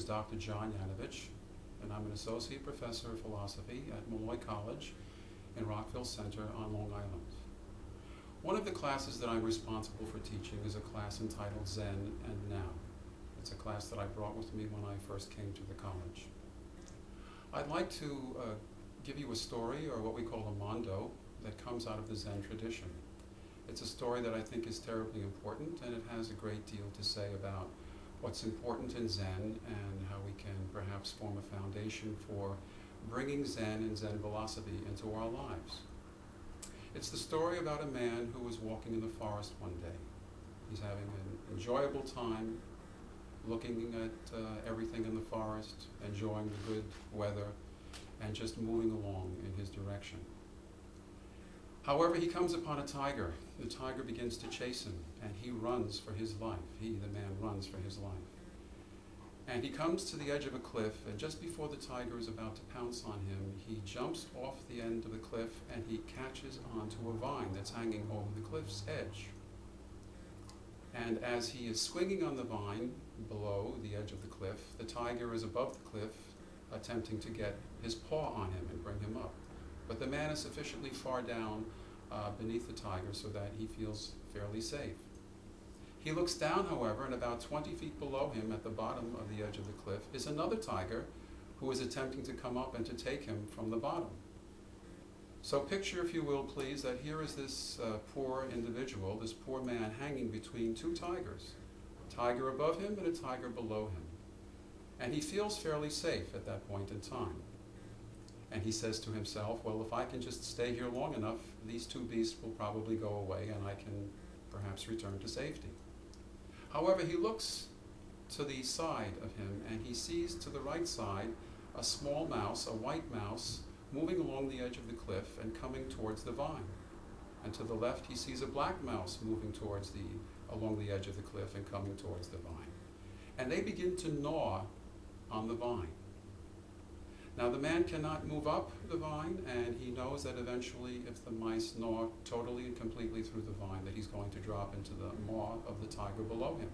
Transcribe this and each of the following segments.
is Dr. John Yanovitch, and I'm an associate professor of philosophy at Molloy College in Rockville Center on Long Island. One of the classes that I'm responsible for teaching is a class entitled Zen and Now. It's a class that I brought with me when I first came to the college. I'd like to give you a story, or what we call a mondo, that comes out of the Zen tradition. It's a story that I think is terribly important, and it has a great deal to say about what's important in Zen and how we can perhaps form a foundation for bringing Zen and Zen philosophy into our lives. It's the story about a man who was walking in the forest one day. He's having an enjoyable time looking at everything in the forest, enjoying the good weather, and just moving along in his direction. However, he comes upon a tiger. The tiger begins to chase him, and he runs for his life. He, the man, runs for his life. And he comes to the edge of a cliff, and just before the tiger is about to pounce on him, he jumps off the end of the cliff, and he catches onto a vine that's hanging over the cliff's edge. And as he is swinging on the vine below the edge of the cliff, the tiger is above the cliff, attempting to get his paw on him and bring him up. But the man is sufficiently far down beneath the tiger so that he feels fairly safe. He looks down, however, and about 20 feet below him at the bottom of the edge of the cliff is another tiger who is attempting to come up and to take him from the bottom. So picture, if you will, please, that here is this poor individual, this poor man hanging between two tigers, a tiger above him and a tiger below him. And he feels fairly safe at that point in time. And he says to himself, well, if I can just stay here long enough, these two beasts will probably go away and I can perhaps return to safety. However, he looks to the side of him and he sees to the right side a small mouse, a white mouse, moving along the edge of the cliff and coming towards the vine. And to the left he sees a black mouse moving along the edge of the cliff and coming towards the vine. And they begin to gnaw on the vine. Now the man cannot move up the vine, and he knows that eventually if the mice gnaw totally and completely through the vine, that he's going to drop into the maw of the tiger below him.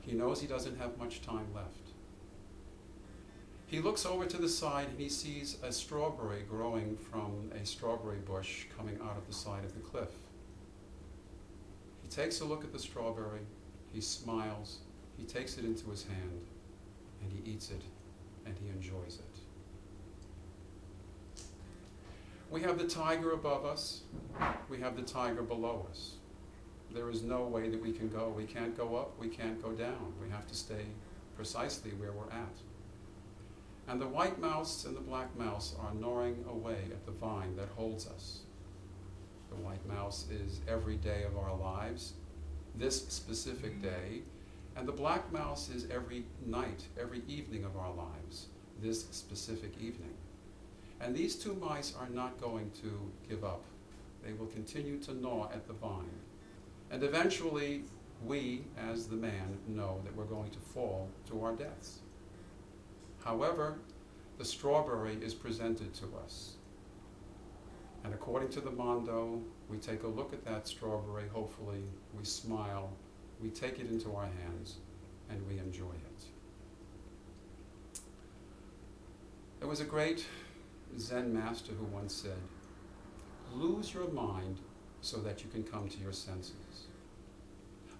He knows he doesn't have much time left. He looks over to the side and he sees a strawberry growing from a strawberry bush coming out of the side of the cliff. He takes a look at the strawberry, he smiles, he takes it into his hand, and he eats it, and he enjoys it. We have the tiger above us, we have the tiger below us. There is no way that we can go. We can't go up, we can't go down. We have to stay precisely where we're at. And the white mouse and the black mouse are gnawing away at the vine that holds us. The white mouse is every day of our lives, this specific day, and the black mouse is every night, every evening of our lives, this specific evening. And these two mice are not going to give up. They will continue to gnaw at the vine. And eventually, we, as the man, know that we're going to fall to our deaths. However, the strawberry is presented to us. And according to the mondo, we take a look at that strawberry, hopefully, we smile, we take it into our hands, and we enjoy it. There was a great Zen master who once said, lose your mind so that you can come to your senses.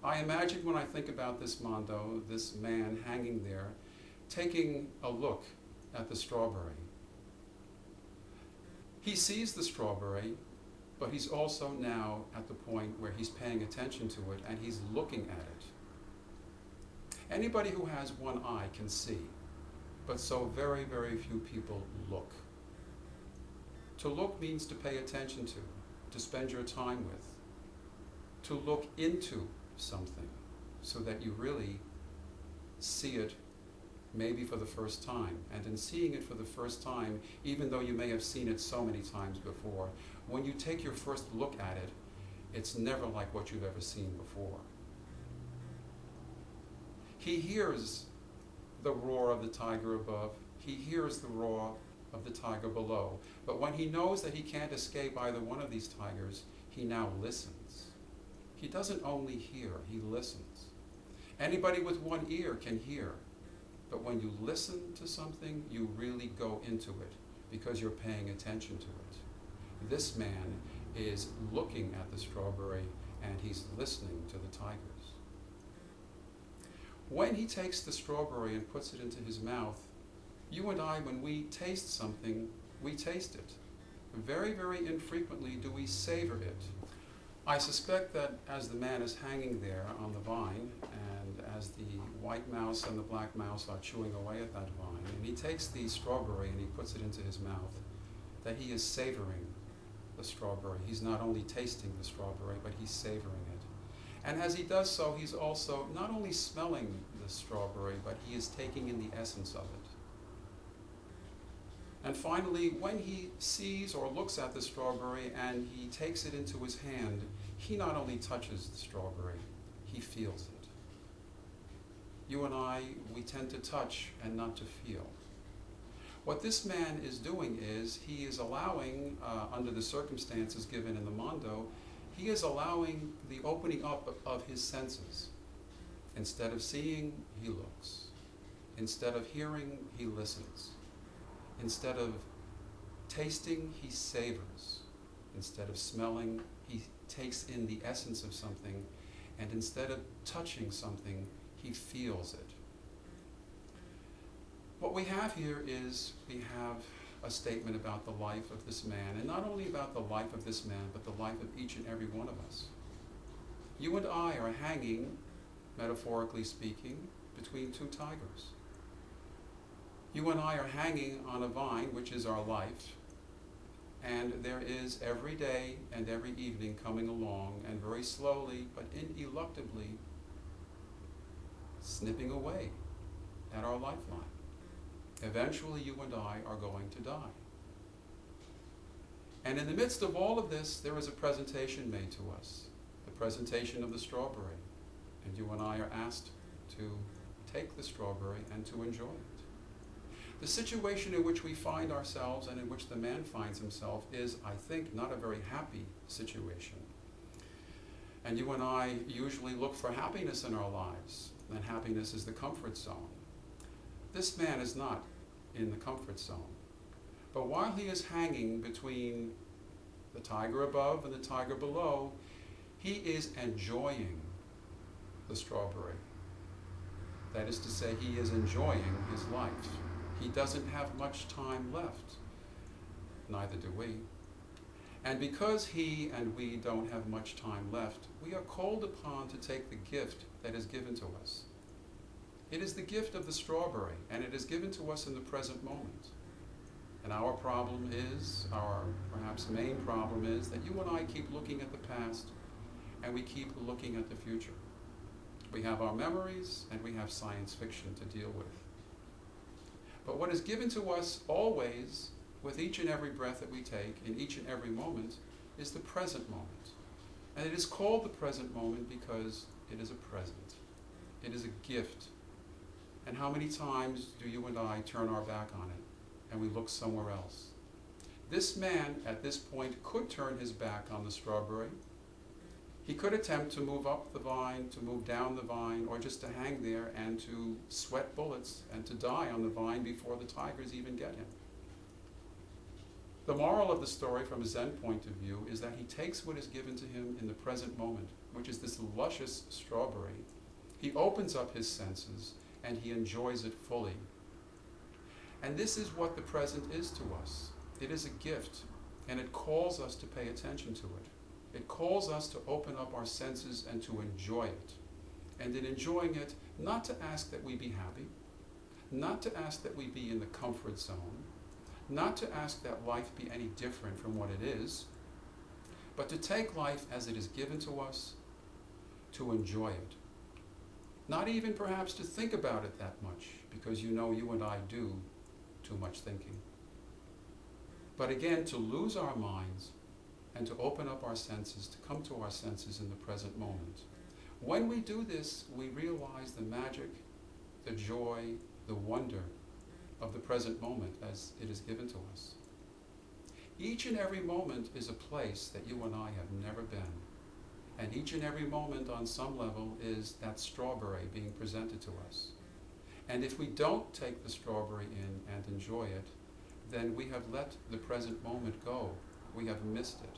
I imagine when I think about this mondo, this man hanging there, taking a look at the strawberry. He sees the strawberry, but he's also now at the point where he's paying attention to it and he's looking at it. Anybody who has one eye can see, but so very, very few people look. To look means to pay attention to spend your time with, to look into something so that you really see it maybe for the first time. And in seeing it for the first time, even though you may have seen it so many times before, when you take your first look at it, it's never like what you've ever seen before. He hears the roar of the tiger above. He hears the roar of the tiger below. But when he knows that he can't escape either one of these tigers, he now listens. He doesn't only hear, he listens. Anybody with one ear can hear. But when you listen to something, you really go into it because you're paying attention to it. This man is looking at the strawberry and he's listening to the tigers. When he takes the strawberry and puts it into his mouth, you and I, when we taste something, we taste it. Very, very infrequently do we savor it. I suspect that as the man is hanging there on the vine, and as the white mouse and the black mouse are chewing away at that vine, and he takes the strawberry and he puts it into his mouth, that he is savoring the strawberry. He's not only tasting the strawberry, but he's savoring it. And as he does so, he's also not only smelling the strawberry, but he is taking in the essence of it. And finally, when he sees or looks at the strawberry and he takes it into his hand, he not only touches the strawberry, he feels it. You and I, we tend to touch and not to feel. What this man is doing is he is allowing, under the circumstances given in the Mondo, he is allowing the opening up of his senses. Instead of seeing, he looks. Instead of hearing, he listens. Instead of tasting, he savors. Instead of smelling, he takes in the essence of something. And instead of touching something, he feels it. What we have here is we have a statement about the life of this man, and not only about the life of this man, but the life of each and every one of us. You and I are hanging, metaphorically speaking, between two tigers. You and I are hanging on a vine, which is our life, and there is every day and every evening coming along, and very slowly, but ineluctably, snipping away at our lifeline. Eventually, you and I are going to die. And in the midst of all of this, there is a presentation made to us, the presentation of the strawberry. And you and I are asked to take the strawberry and to enjoy it. The situation in which we find ourselves and in which the man finds himself is, I think, not a very happy situation. And you and I usually look for happiness in our lives, and happiness is the comfort zone. This man is not in the comfort zone. But while he is hanging between the tiger above and the tiger below, he is enjoying the strawberry. That is to say, he is enjoying his life. He doesn't have much time left. Neither do we. And because he and we don't have much time left, we are called upon to take the gift that is given to us. It is the gift of the strawberry, and it is given to us in the present moment. And our problem is, our perhaps main problem is, that you and I keep looking at the past, and we keep looking at the future. We have our memories, and we have science fiction to deal with. But what is given to us always, with each and every breath that we take, in each and every moment, is the present moment. And it is called the present moment because it is a present. It is a gift. And how many times do you and I turn our back on it and we look somewhere else? This man, at this point, could turn his back on the strawberry. He could attempt to move up the vine, to move down the vine, or just to hang there and to sweat bullets and to die on the vine before the tigers even get him. The moral of the story from a Zen point of view is that he takes what is given to him in the present moment, which is this luscious strawberry. He opens up his senses and he enjoys it fully. And this is what the present is to us. It is a gift, and it calls us to pay attention to it. It calls us to open up our senses and to enjoy it. And in enjoying it, not to ask that we be happy, not to ask that we be in the comfort zone, not to ask that life be any different from what it is, but to take life as it is given to us, to enjoy it. Not even perhaps to think about it that much, because you know you and I do too much thinking. But again, to lose our minds and to open up our senses, to come to our senses in the present moment. When we do this, we realize the magic, the joy, the wonder of the present moment as it is given to us. Each and every moment is a place that you and I have never been. And each and every moment on some level is that strawberry being presented to us. And if we don't take the strawberry in and enjoy it, then we have let the present moment go. We have missed it.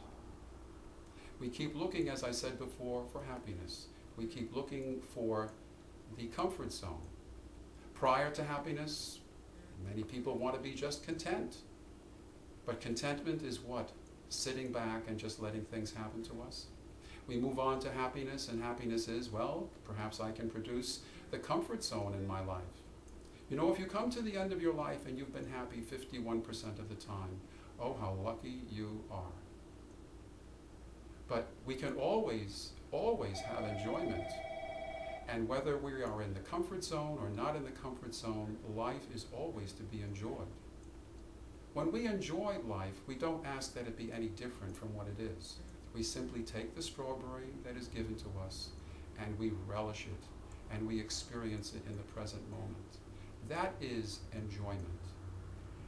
We keep looking, as I said before, for happiness. We keep looking for the comfort zone. Prior to happiness, many people want to be just content. But contentment is what? Sitting back and just letting things happen to us. We move on to happiness, and happiness is, well, perhaps I can produce the comfort zone in my life. You know, if you come to the end of your life and you've been happy 51% of the time, oh, how lucky you are. But we can always have enjoyment. And whether we are in the comfort zone or not in the comfort zone, life is always to be enjoyed. When we enjoy life, we don't ask that it be any different from what it is. We simply take the strawberry that is given to us and we relish it and we experience it in the present moment. That is enjoyment.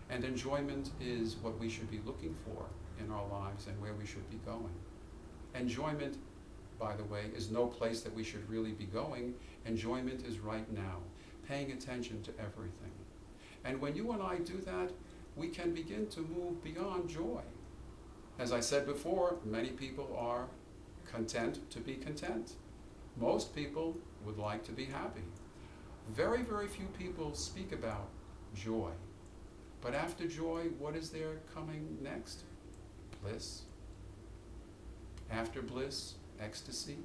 And enjoyment is what we should be looking for in our lives and where we should be going. Enjoyment, by the way, is no place that we should really be going. Enjoyment is right now, paying attention to everything. And when you and I do that, we can begin to move beyond joy. As I said before, many people are content to be content. Most people would like to be happy. Very, very few people speak about joy. But after joy, what is there coming next? Bliss. After bliss, ecstasy.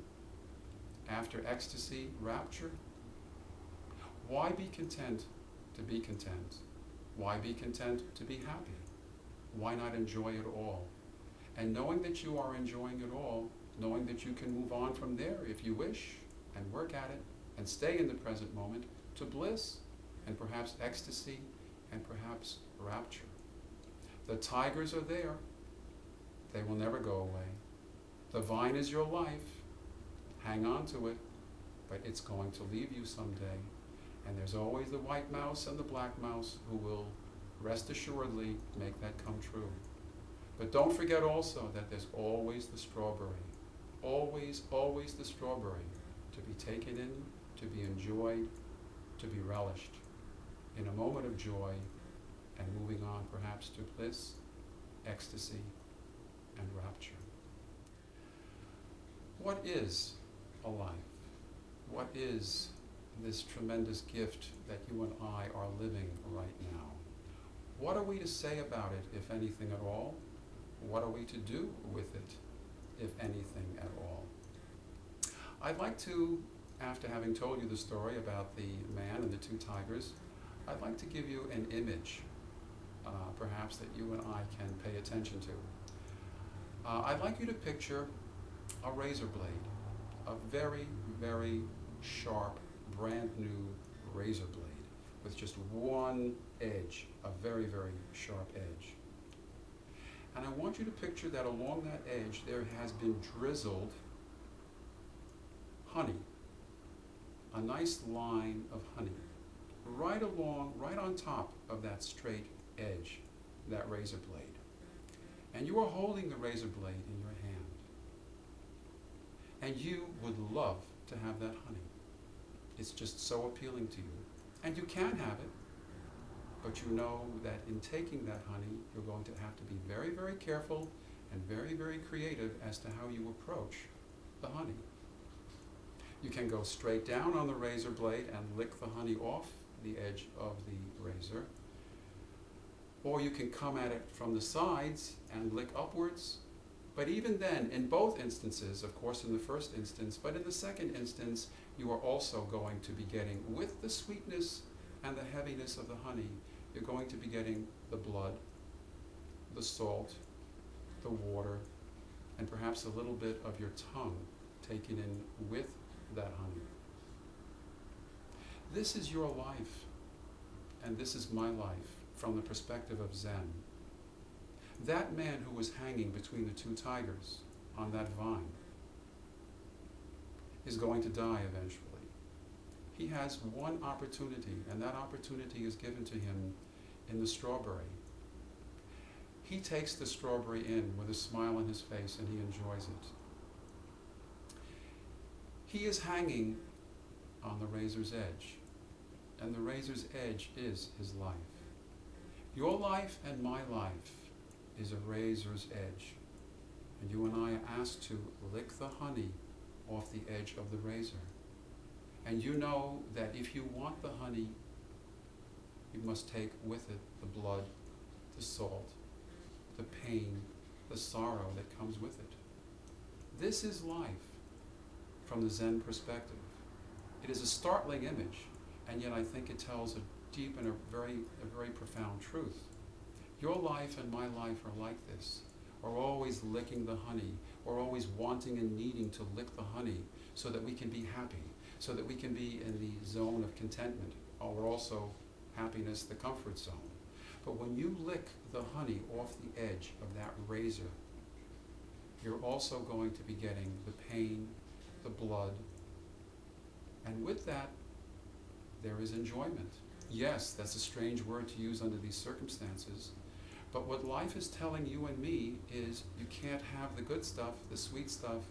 After ecstasy, rapture. Why be content to be content? Why be content to be happy? Why not enjoy it all? And knowing that you are enjoying it all, knowing that you can move on from there if you wish, and work at it, and stay in the present moment, to bliss, and perhaps ecstasy, and perhaps rapture. The tigers are there. They will never go away. The vine is your life. Hang on to it, but it's going to leave you someday. And there's always the white mouse and the black mouse who will, rest assuredly, make that come true. But don't forget also that there's always the strawberry. Always, always the strawberry to be taken in, to be enjoyed, to be relished in a moment of joy and moving on perhaps to bliss, ecstasy, and rapture. What is a life? What is this tremendous gift that you and I are living right now? What are we to say about it, if anything at all? What are we to do with it, if anything at all? I'd like to, after having told you the story about the man and the two tigers, I'd like to give you an image, perhaps that you and I can pay attention to. I'd like you to picture a razor blade, a very, very sharp, brand new razor blade with just one edge, a very, very sharp edge. And I want you to picture that along that edge there has been drizzled honey, a nice line of honey, right along, right on top of that straight edge, that razor blade. And you are holding the razor blade in your hand. And you would love to have that honey. It's just so appealing to you. And you can have it, but you know that in taking that honey, you're going to have to be very, very careful and very, very creative as to how you approach the honey. You can go straight down on the razor blade and lick the honey off the edge of the razor. Or you can come at it from the sides and lick upwards. But even then, in both instances, of course in the first instance, but in the second instance, you are also going to be getting, with the sweetness and the heaviness of the honey, you're going to be getting the blood, the salt, the water, and perhaps a little bit of your tongue taken in with that honey. This is your life, and this is my life from the perspective of Zen. That man who was hanging between the two tigers on that vine is going to die eventually. He has one opportunity, and that opportunity is given to him in the strawberry. He takes the strawberry in with a smile on his face and he enjoys it. He is hanging on the razor's edge. and the razor's edge is his life. Your life and my life is a razor's edge, and you and I are asked to lick the honey off the edge of the razor. And you know that if you want the honey, you must take with it the blood, the salt, the pain, the sorrow that comes with it. This is life from the Zen perspective. It is a startling image, and yet I think it tells a deep and a very profound truth. Your life and my life are like this. We're always licking the honey. We're always wanting and needing to lick the honey so that we can be happy, so that we can be in the zone of contentment, or also happiness, the comfort zone. But when you lick the honey off the edge of that razor, you're also going to be getting the pain, the blood, and with that, there is enjoyment. Yes, that's a strange word to use under these circumstances, but what life is telling you and me is you can't have the good stuff, the sweet stuff,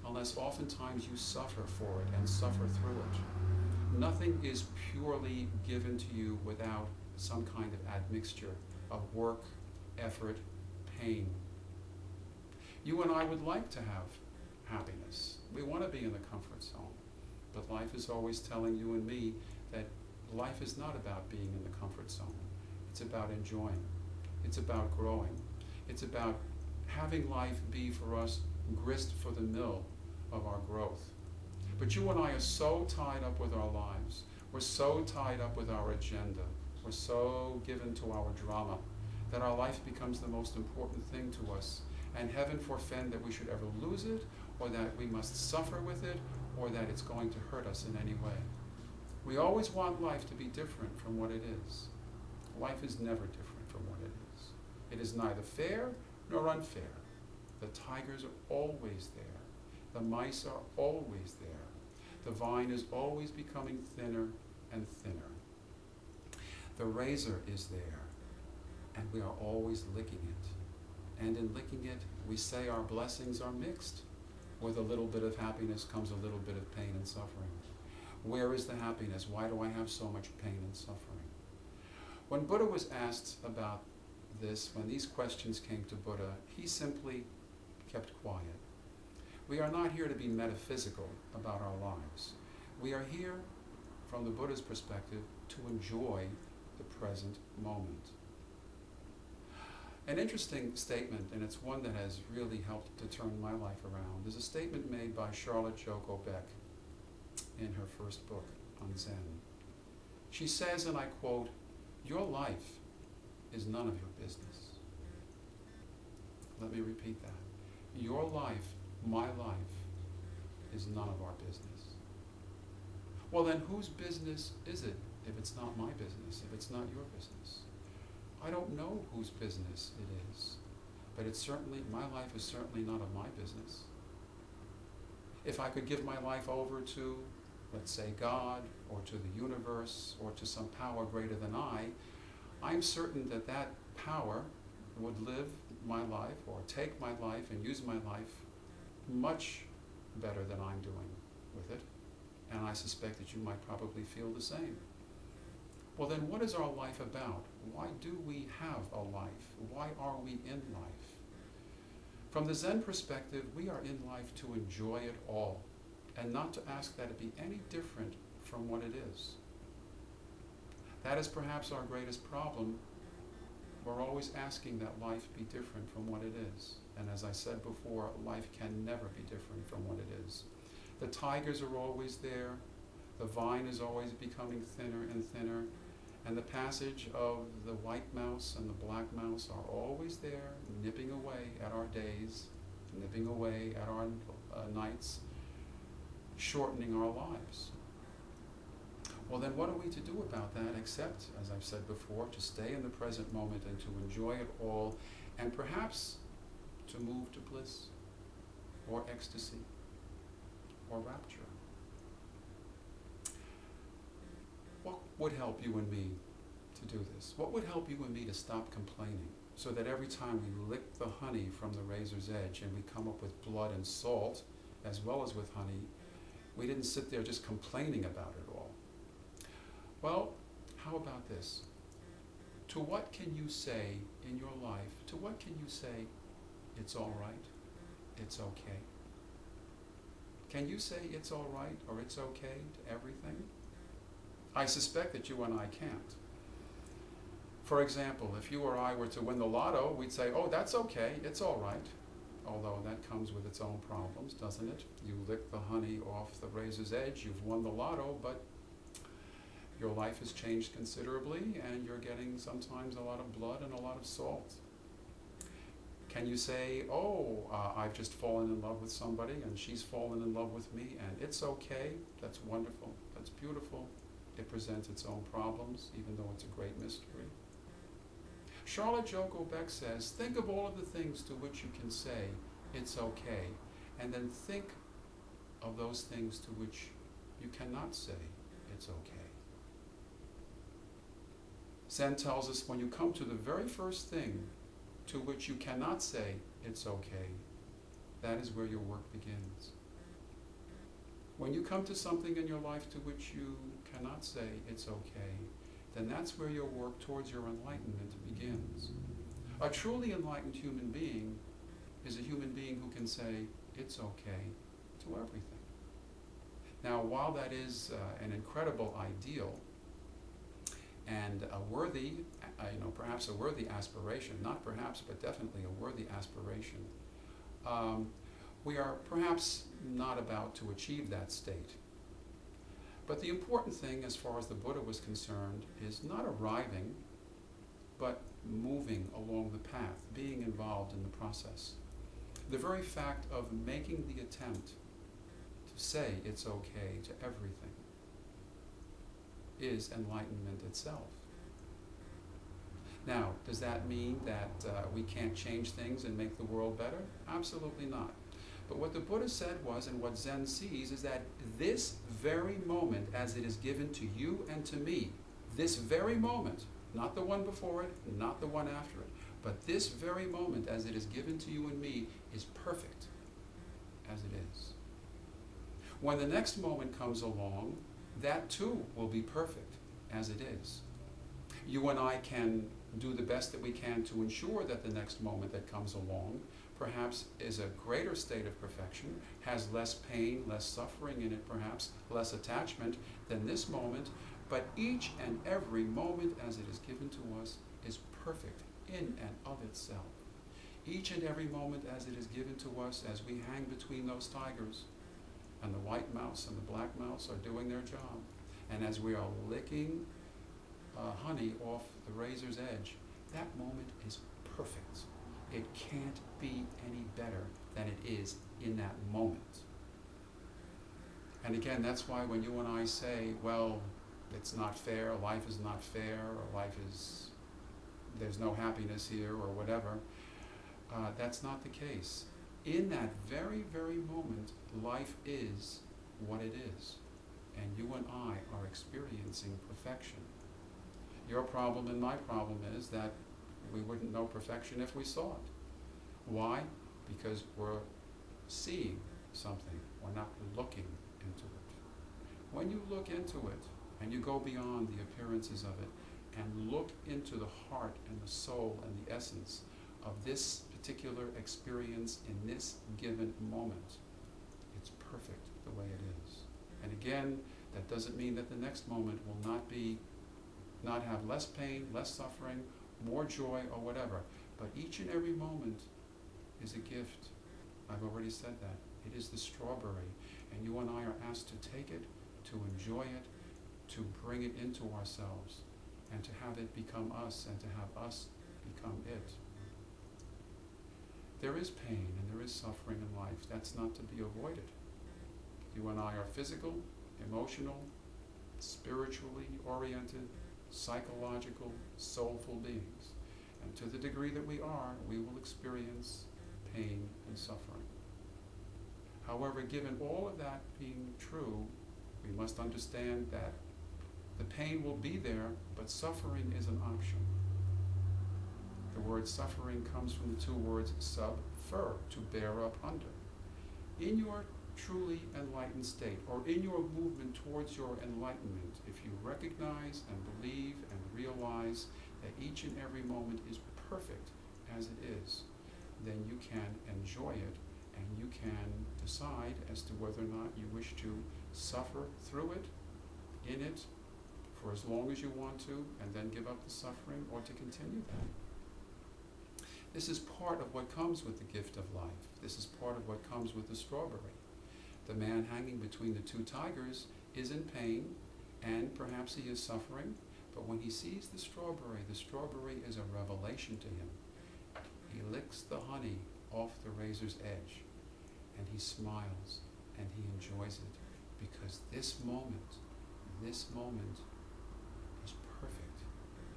unless oftentimes you suffer for it and suffer through it. Nothing is purely given to you without some kind of admixture of work, effort, pain. You and I would like to have happiness. We want to be in the comfort zone. But life is always telling you and me that life is not about being in the comfort zone. It's about enjoying. It's about growing. It's about having life be for us grist for the mill of our growth. But you and I are so tied up with our lives. We're so tied up with our agenda. We're so given to our drama that our life becomes the most important thing to us. And heaven forfend that we should ever lose it, or that we must suffer with it, or that it's going to hurt us in any way. We always want life to be different from what it is. Life is never different from what it is. It is neither fair nor unfair. The tigers are always there. The mice are always there. The vine is always becoming thinner and thinner. The razor is there, and we are always licking it. And in licking it, we say our blessings are mixed. With a little bit of happiness comes a little bit of pain and suffering. Where is the happiness? Why do I have so much pain and suffering? When Buddha was asked about this, when these questions came to Buddha, he simply kept quiet. We are not here to be metaphysical about our lives. We are here, from the Buddha's perspective, to enjoy the present moment. An interesting statement, and it's one that has really helped to turn my life around, is a statement made by Charlotte Joko Beck in her first book on Zen. She says, and I quote, "Your life is none of your business." Let me repeat that. Your life, my life, is none of our business. Well, then whose business is it if it's not my business, if it's not your business? I don't know whose business it is, but it's certainly, my life is certainly none of my business. If I could give my life over to, let's say, God, or to the universe, or to some power greater than I'm certain that that power would live my life, or take my life and use my life much better than I'm doing with it. And I suspect that you might probably feel the same. Well, then what is our life about? Why do we have a life? Why are we in life? From the Zen perspective, we are in life to enjoy it all, and not to ask that it be any different from what it is. That is perhaps our greatest problem. We're always asking that life be different from what it is. And as I said before, life can never be different from what it is. The tigers are always there. The vine is always becoming thinner and thinner. And the passage of the white mouse and the black mouse are always there, nipping away at our days, nipping away at our nights, shortening our lives. Well, then what are we to do about that except, as I've said before, to stay in the present moment and to enjoy it all, and perhaps to move to bliss, or ecstasy, or rapture? What would help you and me to do this? What would help you and me to stop complaining, so that every time we lick the honey from the razor's edge and we come up with blood and salt, as well as with honey, we didn't sit there just complaining about it all? Well, How about this? To what can you say in your life, to what can you say, it's all right, it's okay? Can you say it's all right or it's okay to everything? I suspect that you and I can't. For example, if you or I were to win the lotto, we'd say, oh, that's okay, it's all right. Although that comes with its own problems, doesn't it? You lick the honey off the razor's edge, you've won the lotto, but your life has changed considerably and you're getting sometimes a lot of blood and a lot of salt. Can you say, oh, I've just fallen in love with somebody and she's fallen in love with me and it's okay, that's wonderful, that's beautiful. It presents its own problems, even though it's a great mystery. Charlotte Joko Beck says, think of all of the things to which you can say, it's okay, and then think of those things to which you cannot say, it's okay. Zen tells us when you come to the very first thing to which you cannot say, it's okay, that is where your work begins. When you come to something in your life to which you cannot say, it's okay, then that's where your work towards your enlightenment begins. A truly enlightened human being is a human being who can say, it's okay to everything. Now, while that is an incredible ideal and a worthy, perhaps a worthy aspiration, not perhaps, but definitely a worthy aspiration, we are perhaps not about to achieve that state. But the important thing, as far as the Buddha was concerned, is not arriving, but moving along the path, being involved in the process. The very fact of making the attempt to say it's okay to everything is enlightenment itself. Now, does that mean that we can't change things and make the world better? Absolutely not. But what the Buddha said was, and what Zen sees, is that this very moment, as it is given to you and to me, this very moment, not the one before it, not the one after it, but this very moment, as it is given to you and me, is perfect as it is. When the next moment comes along, that too will be perfect as it is. You and I can do the best that we can to ensure that the next moment that comes along perhaps is a greater state of perfection, has less pain, less suffering in it perhaps, less attachment than this moment, but each and every moment as it is given to us is perfect in and of itself. Each and every moment as it is given to us, as we hang between those tigers, and the white mouse and the black mouse are doing their job, and as we are licking honey off the razor's edge, that moment is perfect. It can't be any better than it is in that moment. And again, that's why when you and I say, well, it's not fair, life is not fair, or there's no happiness here, or whatever, that's not the case. In that very, very moment, life is what it is. And you and I are experiencing perfection. Your problem and my problem is that we wouldn't know perfection if we saw it. Why? Because we're seeing something. We're not looking into it. When you look into it and you go beyond the appearances of it and look into the heart and the soul and the essence of this particular experience in this given moment, it's perfect the way it is. And again, that doesn't mean that the next moment will not have less pain, less suffering, more joy, or whatever. But each and every moment is a gift. I've already said that. It is the strawberry. And you and I are asked to take it, to enjoy it, to bring it into ourselves, and to have it become us, and to have us become it. There is pain and there is suffering in life. That's not to be avoided. You and I are physical, emotional, spiritually oriented, psychological, soulful beings. And to the degree that we are, we will experience pain and suffering. However, given all of that being true, we must understand that the pain will be there, but suffering is an option. The word suffering comes from the two words suffer, to bear up under. In your truly enlightened state, or in your movement towards your enlightenment, if you recognize and believe and realize that each and every moment is perfect as it is, then you can enjoy it, and you can decide as to whether or not you wish to suffer through it, in it, for as long as you want to, and then give up the suffering, or to continue that. This is part of what comes with the gift of life. This is part of what comes with the strawberry. The man hanging between the two tigers is in pain, and perhaps he is suffering, but when he sees the strawberry is a revelation to him. He licks the honey off the razor's edge, and he smiles, and he enjoys it, because this moment is perfect.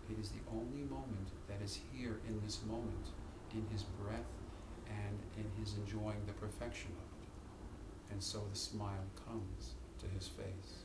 It is the only moment that is here in this moment, in his breath and in his enjoying the perfection of it. And so the smile comes to his face.